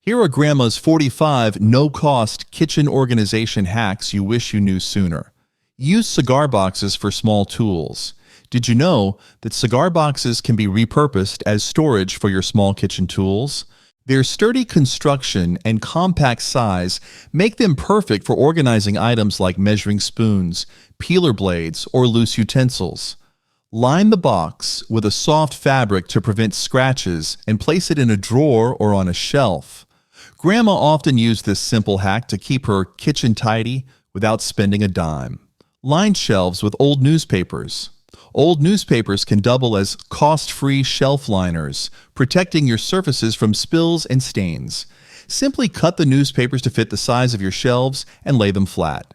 Here are Grandma's 45 no-cost kitchen organization hacks you wish you knew sooner. Use cigar boxes for small tools. Did you know that cigar boxes can be repurposed as storage for your small kitchen tools? Their sturdy construction and compact size make them perfect for organizing items like measuring spoons, peeler blades, or loose utensils. Line the box with a soft fabric to prevent scratches and place it in a drawer or on a shelf. Grandma often used this simple hack to keep her kitchen tidy without spending a dime. Line shelves with old newspapers. Old newspapers can double as cost-free shelf liners, protecting your surfaces from spills and stains. Simply cut the newspapers to fit the size of your shelves and lay them flat.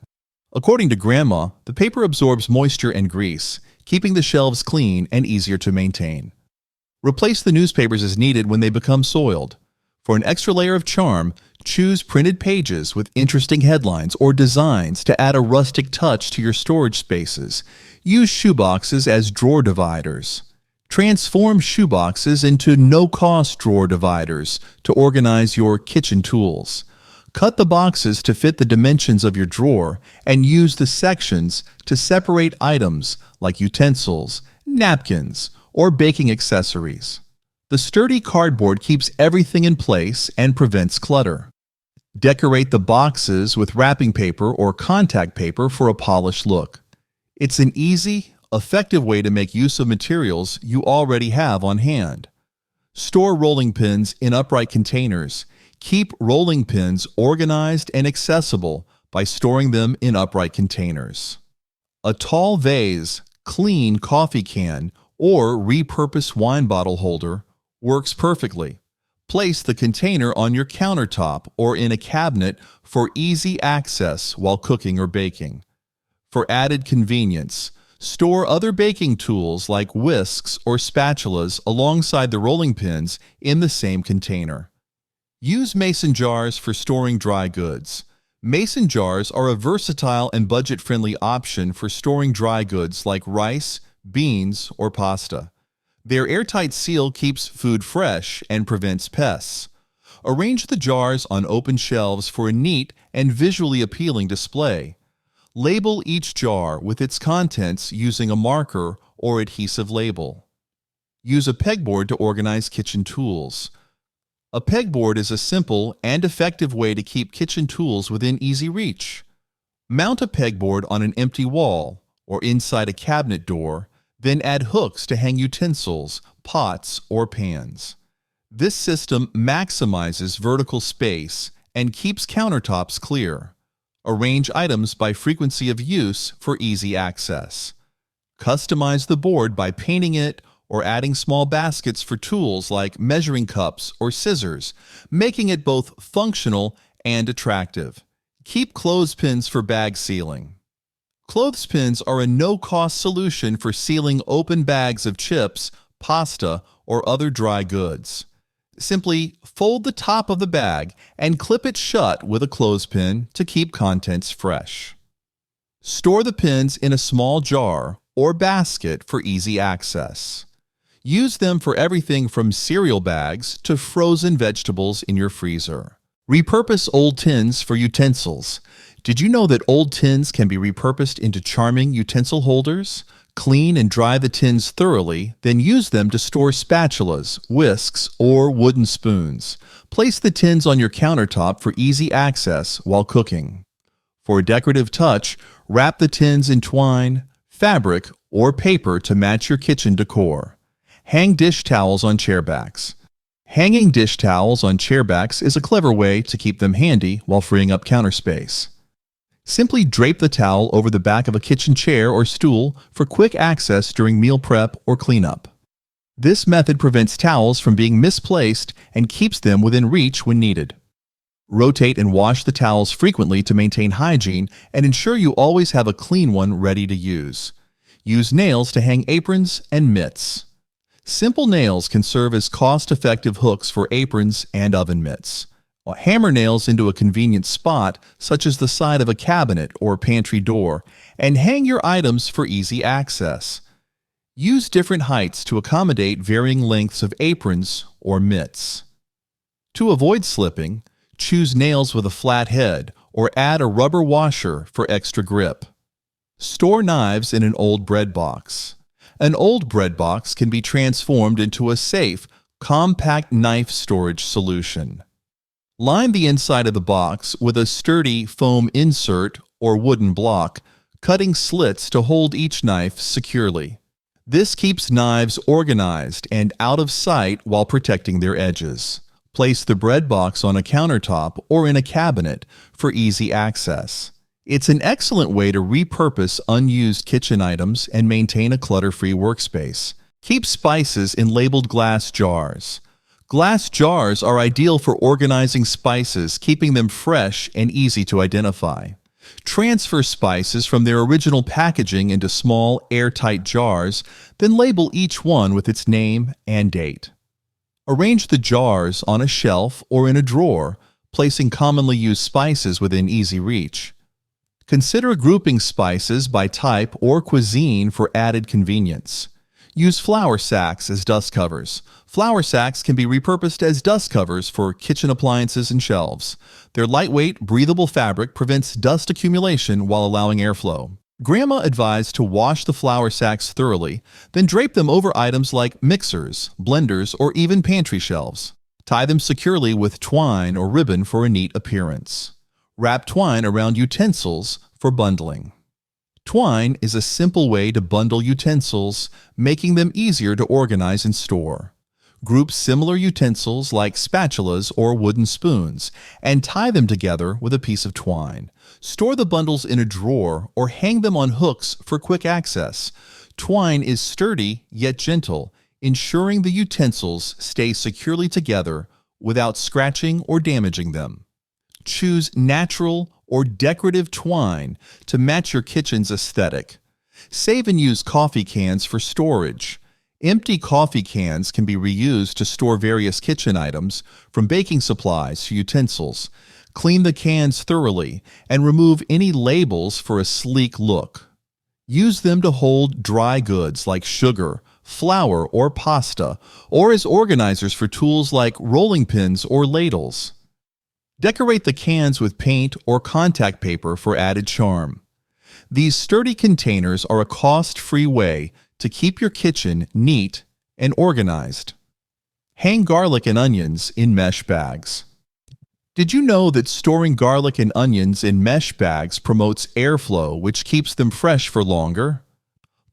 According to Grandma, the paper absorbs moisture and grease, keeping the shelves clean and easier to maintain. Replace the newspapers as needed when they become soiled. For an extra layer of charm, choose printed pages with interesting headlines or designs to add a rustic touch to your storage spaces. Use shoeboxes as drawer dividers. Transform shoeboxes into no-cost drawer dividers to organize your kitchen tools. Cut the boxes to fit the dimensions of your drawer and use the sections to separate items like utensils, napkins, or baking accessories. The sturdy cardboard keeps everything in place and prevents clutter. Decorate the boxes with wrapping paper or contact paper for a polished look. It's an easy, effective way to make use of materials you already have on hand. Store rolling pins in upright containers. Keep rolling pins organized and accessible by storing them in upright containers. A tall vase, clean coffee can, or repurposed wine bottle holder works perfectly. Place the container on your countertop or in a cabinet for easy access while cooking or baking. For added convenience, store other baking tools like whisks or spatulas alongside the rolling pins in the same container. Use mason jars for storing dry goods. Mason jars are a versatile and budget-friendly option for storing dry goods like rice, beans, or pasta. Their airtight seal keeps food fresh and prevents pests. Arrange the jars on open shelves for a neat and visually appealing display. Label each jar with its contents using a marker or adhesive label. Use a pegboard to organize kitchen tools. A pegboard is a simple and effective way to keep kitchen tools within easy reach. Mount a pegboard on an empty wall or inside a cabinet door, then add hooks to hang utensils, pots, or pans. This system maximizes vertical space and keeps countertops clear. Arrange items by frequency of use for easy access. Customize the board by painting it or adding small baskets for tools like measuring cups or scissors, making it both functional and attractive. Keep clothespins for bag sealing. Clothespins are a no-cost solution for sealing open bags of chips, pasta, or other dry goods. Simply fold the top of the bag and clip it shut with a clothespin to keep contents fresh. Store the pins in a small jar or basket for easy access. Use them for everything from cereal bags to frozen vegetables in your freezer. Repurpose old tins for utensils. Did you know that old tins can be repurposed into charming utensil holders? Clean and dry the tins thoroughly, then use them to store spatulas, whisks, or wooden spoons. Place the tins on your countertop for easy access while cooking. For a decorative touch, wrap the tins in twine, fabric, or paper to match your kitchen decor. Hang dish towels on chair backs. Hanging dish towels on chair backs is a clever way to keep them handy while freeing up counter space. Simply drape the towel over the back of a kitchen chair or stool for quick access during meal prep or cleanup. This method prevents towels from being misplaced and keeps them within reach when needed. Rotate and wash the towels frequently to maintain hygiene and ensure you always have a clean one ready to use. Use nails to hang aprons and mitts. Simple nails can serve as cost-effective hooks for aprons and oven mitts. Hammer nails into a convenient spot, such as the side of a cabinet or pantry door, and hang your items for easy access. Use different heights to accommodate varying lengths of aprons or mitts. To avoid slipping, choose nails with a flat head or add a rubber washer for extra grip. Store knives in an old bread box. An old bread box can be transformed into a safe, compact knife storage solution. Line the inside of the box with a sturdy foam insert or wooden block, cutting slits to hold each knife securely. This keeps knives organized and out of sight while protecting their edges. Place the bread box on a countertop or in a cabinet for easy access. It's an excellent way to repurpose unused kitchen items and maintain a clutter-free workspace. Keep spices in labeled glass jars. Glass jars are ideal for organizing spices, keeping them fresh and easy to identify. Transfer spices from their original packaging into small, airtight jars, then label each one with its name and date. Arrange the jars on a shelf or in a drawer, placing commonly used spices within easy reach. Consider grouping spices by type or cuisine for added convenience. Use flour sacks as dust covers. Flour sacks can be repurposed as dust covers for kitchen appliances and shelves. Their lightweight, breathable fabric prevents dust accumulation while allowing airflow. Grandma advised to wash the flour sacks thoroughly, then drape them over items like mixers, blenders, or even pantry shelves. Tie them securely with twine or ribbon for a neat appearance. Wrap twine around utensils for bundling. Twine is a simple way to bundle utensils, making them easier to organize and store. Group similar utensils like spatulas or wooden spoons and tie them together with a piece of twine. Store the bundles in a drawer or hang them on hooks for quick access. Twine is sturdy yet gentle, ensuring the utensils stay securely together without scratching or damaging them. Choose natural or decorative twine to match your kitchen's aesthetic. Save and use coffee cans for storage. Empty coffee cans can be reused to store various kitchen items, from baking supplies to utensils. Clean the cans thoroughly and remove any labels for a sleek look. Use them to hold dry goods like sugar, flour, or pasta, or as organizers for tools like rolling pins or ladles. Decorate the cans with paint or contact paper for added charm. These sturdy containers are a cost-free way to keep your kitchen neat and organized. Hang garlic and onions in mesh bags. Did you know that storing garlic and onions in mesh bags promotes airflow, which keeps them fresh for longer?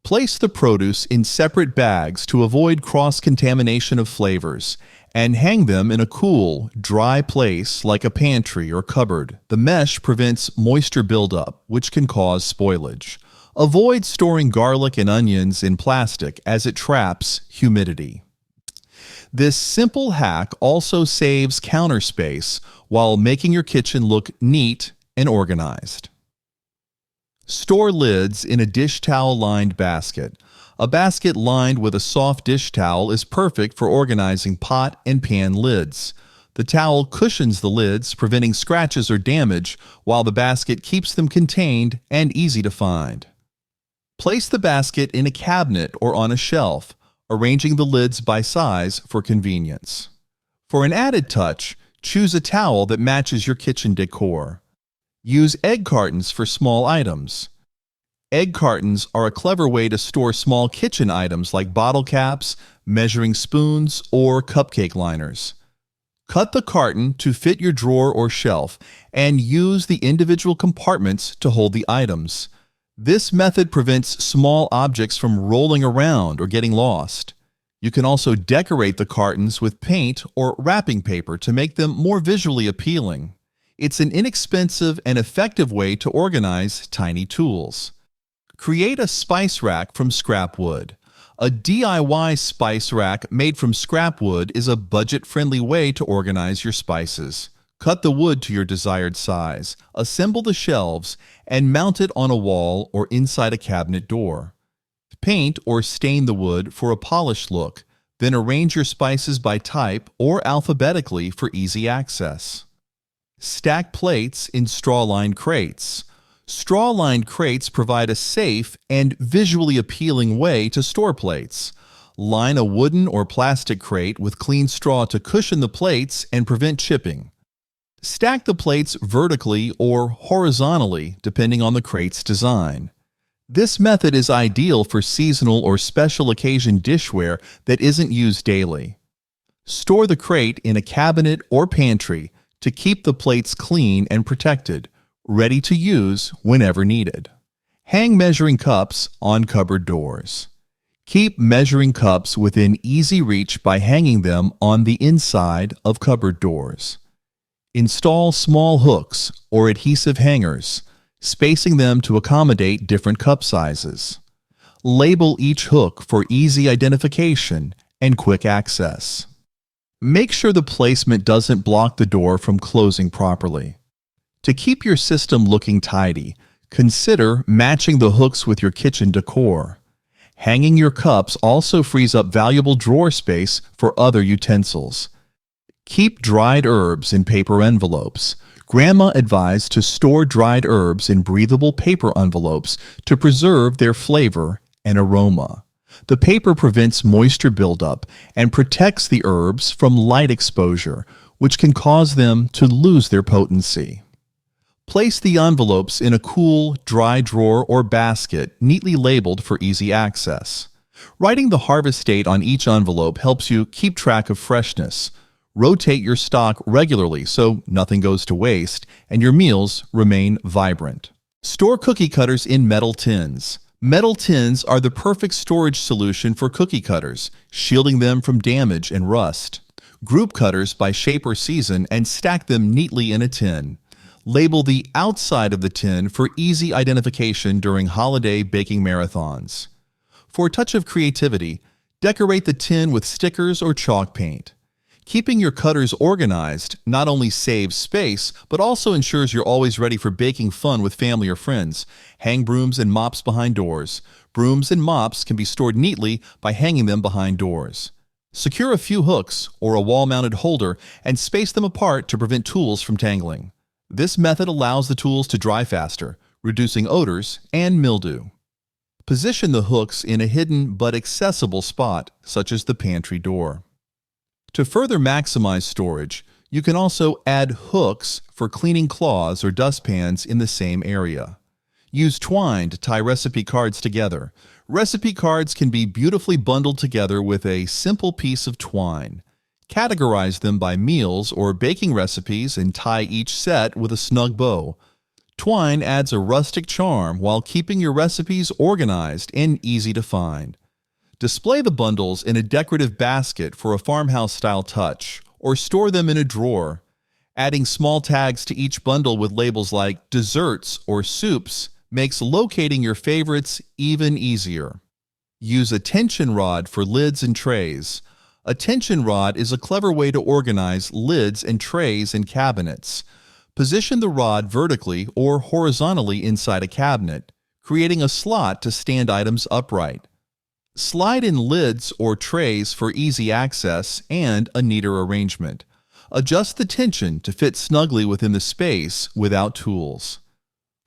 Place the produce in separate bags to avoid cross-contamination of flavors, and hang them in a cool, dry place like a pantry or cupboard. The mesh prevents moisture buildup, which can cause spoilage. Avoid storing garlic and onions in plastic as it traps humidity. This simple hack also saves counter space while making your kitchen look neat and organized. Store lids in a dish towel-lined basket. A basket lined with a soft dish towel is perfect for organizing pot and pan lids. The towel cushions the lids, preventing scratches or damage, while the basket keeps them contained and easy to find. Place the basket in a cabinet or on a shelf, arranging the lids by size for convenience. For an added touch, choose a towel that matches your kitchen decor. Use egg cartons for small items. Egg cartons are a clever way to store small kitchen items like bottle caps, measuring spoons, or cupcake liners. Cut the carton to fit your drawer or shelf and use the individual compartments to hold the items. This method prevents small objects from rolling around or getting lost. You can also decorate the cartons with paint or wrapping paper to make them more visually appealing. It's an inexpensive and effective way to organize tiny tools. Create a spice rack from scrap wood. A DIY spice rack made from scrap wood is a budget-friendly way to organize your spices. Cut the wood to your desired size, assemble the shelves, and mount it on a wall or inside a cabinet door. Paint or stain the wood for a polished look, then arrange your spices by type or alphabetically for easy access. Stack plates in straw-lined crates. Straw-lined crates provide a safe and visually appealing way to store plates. Line a wooden or plastic crate with clean straw to cushion the plates and prevent chipping. Stack the plates vertically or horizontally depending on the crate's design. This method is ideal for seasonal or special occasion dishware that isn't used daily. Store the crate in a cabinet or pantry to keep the plates clean and protected, ready to use whenever needed. Hang measuring cups on cupboard doors. Keep measuring cups within easy reach by hanging them on the inside of cupboard doors. Install small hooks or adhesive hangers, spacing them to accommodate different cup sizes. Label each hook for easy identification and quick access. Make sure the placement doesn't block the door from closing properly. To keep your system looking tidy, consider matching the hooks with your kitchen decor. Hanging your cups also frees up valuable drawer space for other utensils. Keep dried herbs in paper envelopes. Grandma advised to store dried herbs in breathable paper envelopes to preserve their flavor and aroma. The paper prevents moisture buildup and protects the herbs from light exposure, which can cause them to lose their potency. Place the envelopes in a cool, dry drawer or basket neatly labeled for easy access. Writing the harvest date on each envelope helps you keep track of freshness. Rotate your stock regularly so nothing goes to waste and your meals remain vibrant. Store cookie cutters in metal tins. Metal tins are the perfect storage solution for cookie cutters, shielding them from damage and rust. Group cutters by shape or season and stack them neatly in a tin. Label the outside of the tin for easy identification during holiday baking marathons. For a touch of creativity, decorate the tin with stickers or chalk paint. Keeping your cutters organized not only saves space, but also ensures you're always ready for baking fun with family or friends. Hang brooms and mops behind doors. Brooms and mops can be stored neatly by hanging them behind doors. Secure a few hooks or a wall-mounted holder and space them apart to prevent tools from tangling. This method allows the tools to dry faster, reducing odors and mildew. Position the hooks in a hidden but accessible spot, such as the pantry door. To further maximize storage, you can also add hooks for cleaning cloths or dustpans in the same area. Use twine to tie recipe cards together. Recipe cards can be beautifully bundled together with a simple piece of twine. Categorize them by meals or baking recipes and tie each set with a snug bow. Twine adds a rustic charm while keeping your recipes organized and easy to find. Display the bundles in a decorative basket for a farmhouse-style touch, or store them in a drawer. Adding small tags to each bundle with labels like desserts or soups makes locating your favorites even easier. Use a tension rod for lids and trays. A tension rod is a clever way to organize lids and trays in cabinets. Position the rod vertically or horizontally inside a cabinet, creating a slot to stand items upright. Slide in lids or trays for easy access and a neater arrangement. Adjust the tension to fit snugly within the space without tools.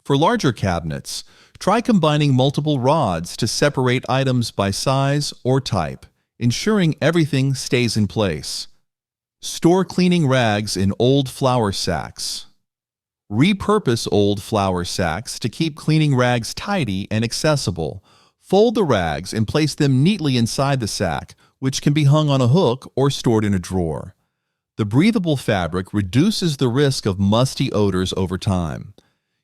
For larger cabinets, try combining multiple rods to separate items by size or type, ensuring everything stays in place. Store cleaning rags in old flour sacks. Repurpose old flour sacks to keep cleaning rags tidy and accessible. Fold the rags and place them neatly inside the sack, which can be hung on a hook or stored in a drawer. The breathable fabric reduces the risk of musty odors over time.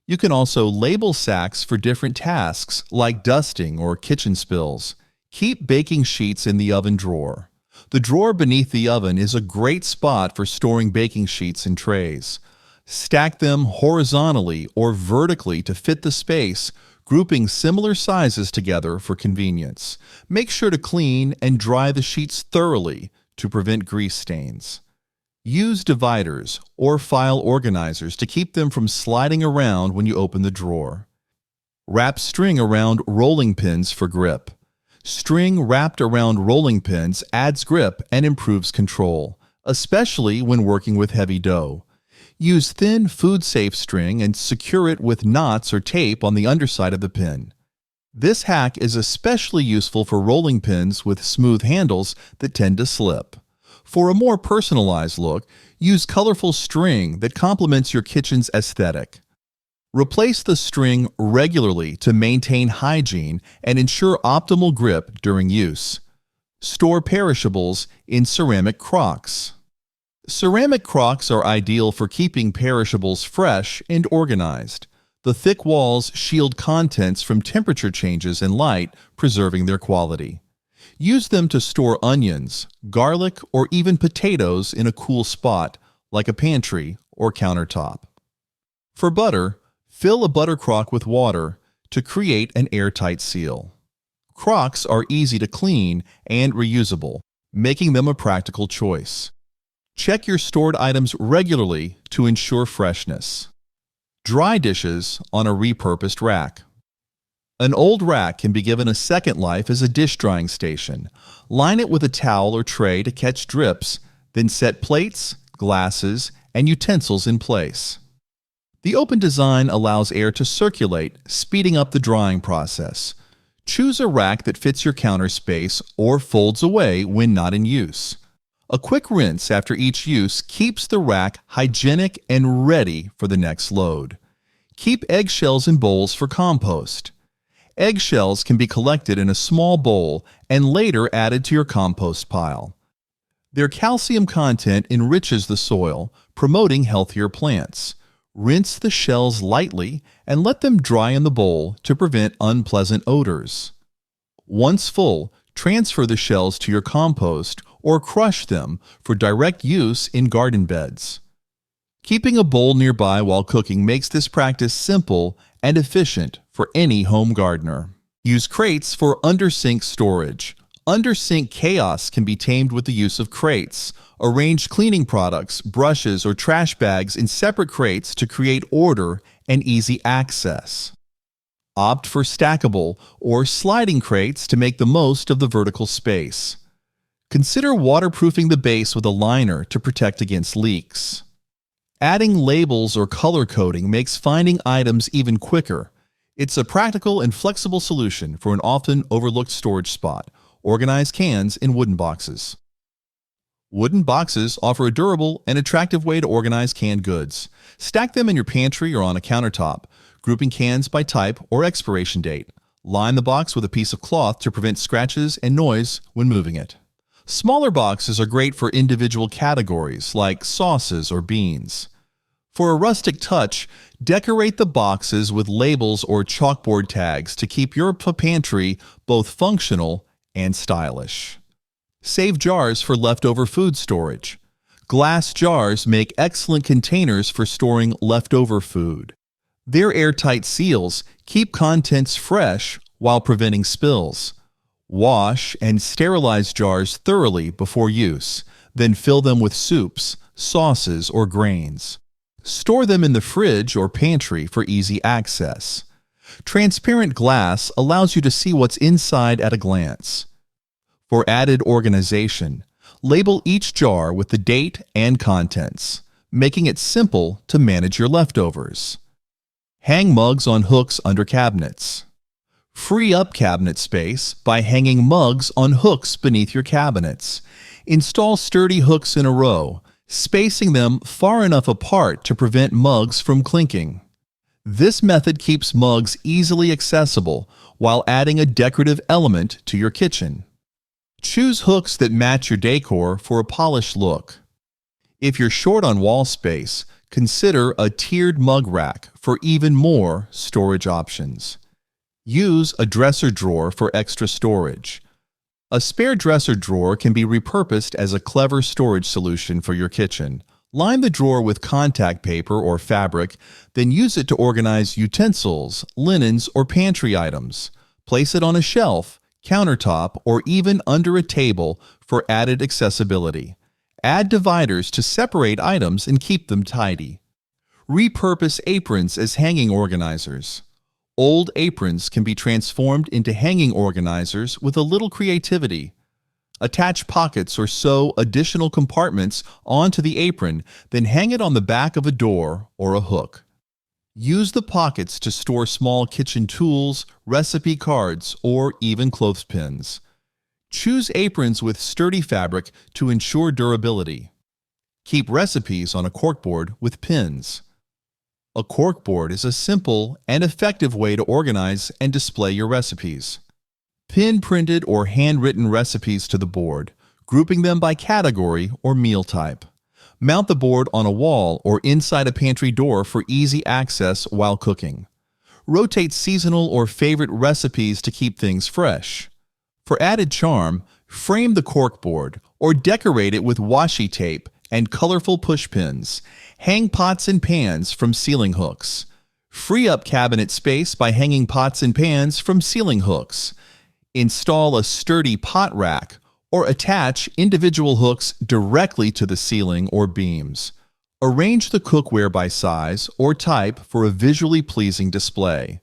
You can also label sacks for different tasks like dusting or kitchen spills. Keep baking sheets in the oven drawer. The drawer beneath the oven is a great spot for storing baking sheets and trays. Stack them horizontally or vertically to fit the space, grouping similar sizes together for convenience. Make sure to clean and dry the sheets thoroughly to prevent grease stains. Use dividers or file organizers to keep them from sliding around when you open the drawer. Wrap string around rolling pins for grip. String wrapped around rolling pins adds grip and improves control, especially when working with heavy dough. Use thin food-safe string and secure it with knots or tape on the underside of the pin. This hack is especially useful for rolling pins with smooth handles that tend to slip. For a more personalized look, use colorful string that complements your kitchen's aesthetic. Replace the string regularly to maintain hygiene and ensure optimal grip during use. Store perishables in ceramic crocks. Ceramic crocks are ideal for keeping perishables fresh and organized. The thick walls shield contents from temperature changes and light, preserving their quality. Use them to store onions, garlic, or even potatoes in a cool spot, like a pantry or countertop. For butter, fill a butter crock with water to create an airtight seal. Crocks are easy to clean and reusable, making them a practical choice. Check your stored items regularly to ensure freshness. Dry dishes on a repurposed rack. An old rack can be given a second life as a dish drying station. Line it with a towel or tray to catch drips, then set plates, glasses, and utensils in place. The open design allows air to circulate, speeding up the drying process. Choose a rack that fits your counter space or folds away when not in use. A quick rinse after each use keeps the rack hygienic and ready for the next load. Keep eggshells in bowls for compost. Eggshells can be collected in a small bowl and later added to your compost pile. Their calcium content enriches the soil, promoting healthier plants. Rinse the shells lightly and let them dry in the bowl to prevent unpleasant odors. Once full, transfer the shells to your compost or crush them for direct use in garden beds. Keeping a bowl nearby while cooking makes this practice simple and efficient for any home gardener. Use crates for under-sink storage. Under-sink chaos can be tamed with the use of crates. Arrange cleaning products, brushes, or trash bags in separate crates to create order and easy access. Opt for stackable or sliding crates to make the most of the vertical space. Consider waterproofing the base with a liner to protect against leaks. Adding labels or color coding makes finding items even quicker. It's a practical and flexible solution for an often overlooked storage spot. Organize cans in wooden boxes. Wooden boxes offer a durable and attractive way to organize canned goods. Stack them in your pantry or on a countertop, grouping cans by type or expiration date. Line the box with a piece of cloth to prevent scratches and noise when moving it. Smaller boxes are great for individual categories like sauces or beans. For a rustic touch, decorate the boxes with labels or chalkboard tags to keep your pantry both functional and stylish. Save jars for leftover food storage. Glass jars make excellent containers for storing leftover food. Their airtight seals keep contents fresh while preventing spills. Wash and sterilize jars thoroughly before use, then fill them with soups, sauces, or grains. Store them in the fridge or pantry for easy access. Transparent glass allows you to see what's inside at a glance. For added organization, label each jar with the date and contents, making it simple to manage your leftovers. Hang mugs on hooks under cabinets. Free up cabinet space by hanging mugs on hooks beneath your cabinets. Install sturdy hooks in a row, spacing them far enough apart to prevent mugs from clinking. This method keeps mugs easily accessible while adding a decorative element to your kitchen. Choose hooks that match your decor for a polished look. If you're short on wall space, consider a tiered mug rack for even more storage options. Use a dresser drawer for extra storage. A spare dresser drawer can be repurposed as a clever storage solution for your kitchen. Line the drawer with contact paper or fabric, then use it to organize utensils, linens, or pantry items. Place it on a shelf, countertop, or even under a table for added accessibility. Add dividers to separate items and keep them tidy. Repurpose aprons as hanging organizers. Old aprons can be transformed into hanging organizers with a little creativity. Attach pockets or sew additional compartments onto the apron, then hang it on the back of a door or a hook. Use the pockets to store small kitchen tools, recipe cards, or even clothespins. Choose aprons with sturdy fabric to ensure durability. Keep recipes on a corkboard with pins. A corkboard is a simple and effective way to organize and display your recipes. Pin printed or handwritten recipes to the board, grouping them by category or meal type. Mount the board on a wall or inside a pantry door for easy access while cooking. Rotate seasonal or favorite recipes to keep things fresh. For added charm, frame the corkboard or decorate it with washi tape and colorful push pins. Hang pots and pans from ceiling hooks. Free up cabinet space by hanging pots and pans from ceiling hooks. Install a sturdy pot rack or attach individual hooks directly to the ceiling or beams. Arrange the cookware by size or type for a visually pleasing display.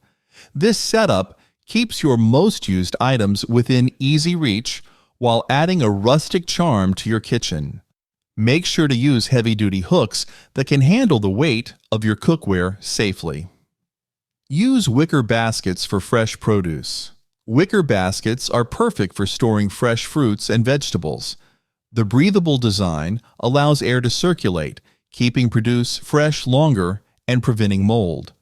This setup keeps your most used items within easy reach while adding a rustic charm to your kitchen. Make sure to use heavy-duty hooks that can handle the weight of your cookware safely. Use wicker baskets for fresh produce. Wicker baskets are perfect for storing fresh fruits and vegetables. The breathable design allows air to circulate, keeping produce fresh longer and preventing mold.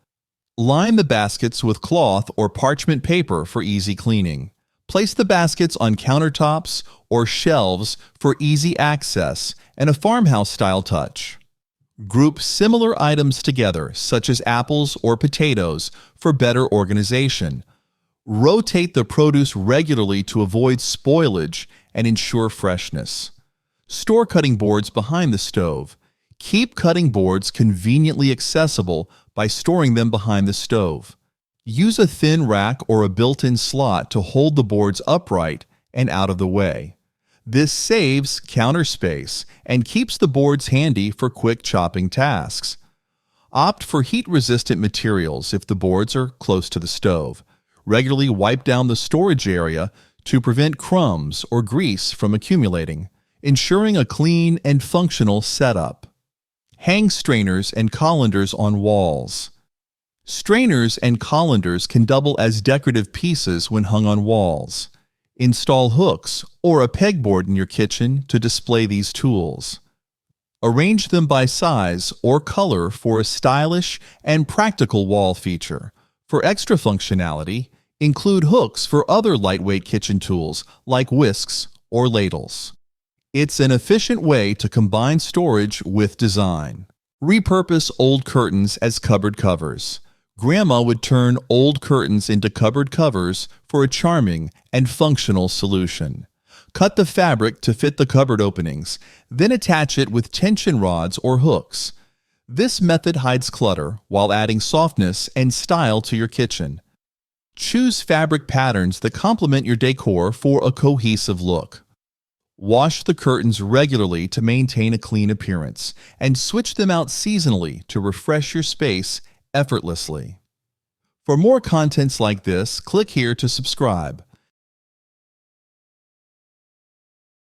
Line the baskets with cloth or parchment paper for easy cleaning. Place the baskets on countertops or shelves for easy access and a farmhouse-style touch. Group similar items together, such as apples or potatoes, for better organization. Rotate the produce regularly to avoid spoilage and ensure freshness. Store cutting boards behind the stove. Keep cutting boards conveniently accessible by storing them behind the stove. Use a thin rack or a built-in slot to hold the boards upright and out of the way. This saves counter space and keeps the boards handy for quick chopping tasks. Opt for heat-resistant materials if the boards are close to the stove. Regularly wipe down the storage area to prevent crumbs or grease from accumulating, ensuring a clean and functional setup. Hang strainers and colanders on walls. Strainers and colanders can double as decorative pieces when hung on walls. Install hooks or a pegboard in your kitchen to display these tools. Arrange them by size or color for a stylish and practical wall feature. For extra functionality, include hooks for other lightweight kitchen tools like whisks or ladles. It's an efficient way to combine storage with design. Repurpose old curtains as cupboard covers. Grandma would turn old curtains into cupboard covers for a charming and functional solution. Cut the fabric to fit the cupboard openings, then attach it with tension rods or hooks. This method hides clutter while adding softness and style to your kitchen. Choose fabric patterns that complement your decor for a cohesive look. Wash the curtains regularly to maintain a clean appearance, and switch them out seasonally to refresh your space effortlessly. For more contents like this, click here to subscribe.